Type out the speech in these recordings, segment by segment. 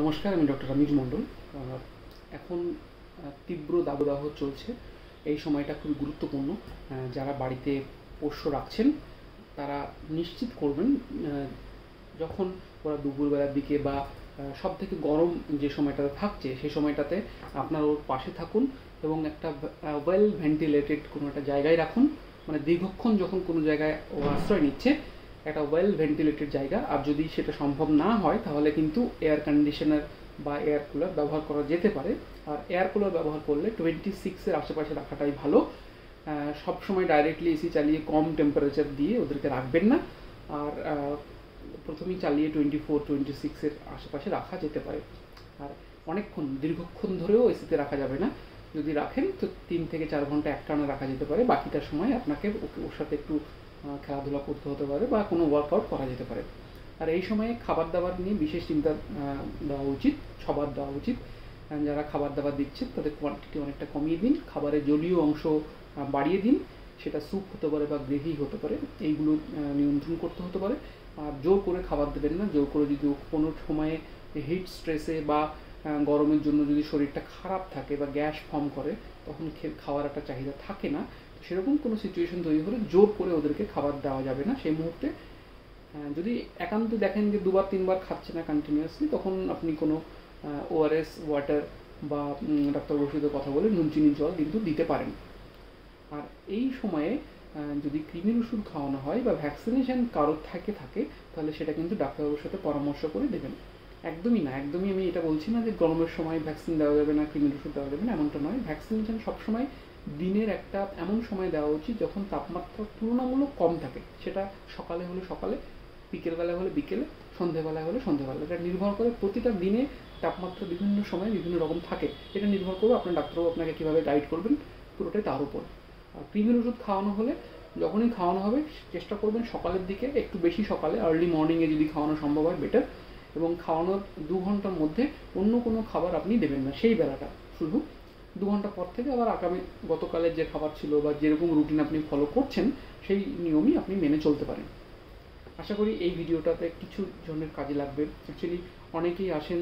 নমস্কার, আমি ডক্টর রমিজ মণ্ডল। এখন তীব্র দাবদাহ চলছে, এই সময়টা খুবই গুরুত্বপূর্ণ। যারা বাড়িতে পোষ্য রাখছেন তারা নিশ্চিত করবেন যখন ওরা দুপুরবেলার দিকে বা সব থেকে গরম যে সময়টাতে থাকছে সেই সময়টাতে আপনার ওর পাশে থাকুন এবং একটা ওয়েল ভেন্টিলেটেড কোনো একটা জায়গায় রাখুন। মানে দীর্ঘক্ষণ যখন কোনো জায়গায় ও আশ্রয় নিচ্ছে, একটা ওয়েল ভেন্টিলেটেড জায়গা। আর যদি সেটা সম্ভব না হয় তাহলে কিন্তু এয়ার কন্ডিশনার বা এয়ার কুলার ব্যবহার করা যেতে পারে। আর এয়ার কুলার ব্যবহার করলে 26-এর আশেপাশে রাখাটাই ভালো। সবসময় ডাইরেক্টলি এসি চালিয়ে কম টেম্পারেচার দিয়ে ওদেরকে রাখবেন না। আর প্রথমেই চালিয়ে 24-26-এর আশেপাশে রাখা যেতে পারে। আর অনেকক্ষণ দীর্ঘক্ষণ ধরেও এসিতে রাখা যাবে না। যদি রাখেন তো 3 থেকে 4 ঘন্টা একটানা রাখা যেতে পারে। বাকিটা সময় আপনাকে ওর সাথে একটু খেলাধুলা করতে হতে পারে বা কোনো ওয়ার্কআউট করা যেতে পারে। আর এই সময়ে খাবার দাবার নিয়ে বিশেষ চিন্তা দেওয়া উচিত, সবার দেওয়া উচিত। যারা খাবার দাবার দিচ্ছেন তাদের কোয়ান্টিটি অনেকটা কমিয়ে দিন, খাবারের জলীয় অংশ বাড়িয়ে দিন। সেটা স্যুপ হতে পারে বা গ্রেভি হতে পারে, এইগুলো নিয়ন্ত্রণ করতে হতে পারে। আর জোর করে খাবার দেবেন না। জোর করে যদি কোনো সময়ে হিট স্ট্রেসে বা গরমের জন্য যদি শরীরটা খারাপ থাকে বা গ্যাস ফর্ম করে, তখন খাওয়ার একটা চাহিদা থাকে না। সেরকম কোনো সিচুয়েশন তৈরি হলে জোর করে ওদেরকে খাবার দেওয়া যাবে না সেই মুহূর্তে। যদি একান্ত দেখেন যে 2-3 বার খাচ্ছে না কন্টিনিউয়াসলি, তখন আপনি কোনো ওআরএস ওয়াটার বা ডাক্তারবাবুর সাথে কথা বলে নুন চিনির জল কিন্তু দিতে পারেন। আর এই সময়ে যদি কৃমির ওষুধ খাওয়ানো হয় বা ভ্যাকসিনেশন কারোর থাকে তাহলে সেটা কিন্তু ডাক্তারবাবুর সাথে পরামর্শ করে দেবেন। একদমই না, একদমই আমি এটা বলছি না যে গরমের সময় ভ্যাকসিন দেওয়া যাবে না, কৃমির ওষুধ দেওয়া যাবে না, এমনটা নয়। ভ্যাকসিনেশন সবসময় দিনের একটা এমন সময় দেওয়া উচিত যখন তাপমাত্রা তুলনামূলক কম থাকে। সেটা সকালে হলে সকালে, বিকেলবেলা হলে বিকেলে, সন্ধেবেলায় হলে সন্ধেবেলা। এটা নির্ভর করে প্রতিটা দিনে তাপমাত্রা বিভিন্ন সময় বিভিন্ন রকম থাকে। এটা নির্ভর করবে আপনার ডাক্তারবাবু আপনাকে কীভাবে গাইড করবেন, পুরোটাই তার উপর। আর কৃমির ওষুধ খাওয়ানো হলে যখনই খাওয়ানো হবে চেষ্টা করবেন সকালের দিকে, একটু বেশি সকালে, আর্লি মর্নিংয়ে যদি খাওয়ানো সম্ভব হয় বেটার। এবং খাওয়ানোর 2 ঘন্টার মধ্যে অন্য কোনো খাবার আপনি দেবেন না সেই বেলাটা। শুধু 2 ঘন্টা পর থেকে আবার আগামী গতকালের যে খাবার ছিল বা যেরকম রুটিন আপনি ফলো করছেন সেই নিয়মই আপনি মেনে চলতে পারেন। আশা করি এই ভিডিওটাতে কিছু জনের কাজে লাগবে। অ্যাকচুয়ালি অনেকেই আসেন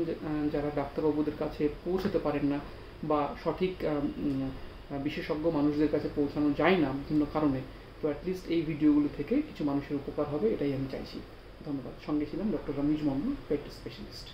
যারা ডাক্তারবাবুদের কাছে পৌঁছতে পারেন না বা সঠিক বিশেষজ্ঞ মানুষদের কাছে পৌঁছানো যায় না বিভিন্ন কারণে। তো অ্যাটলিস্ট এই ভিডিওগুলো থেকে কিছু মানুষের উপকার হবে, এটাই আমি চাইছি। ধন্যবাদ। সঙ্গে ছিলাম ডক্টর রমিজ মণ্ডল, পেট স্পেশালিস্ট।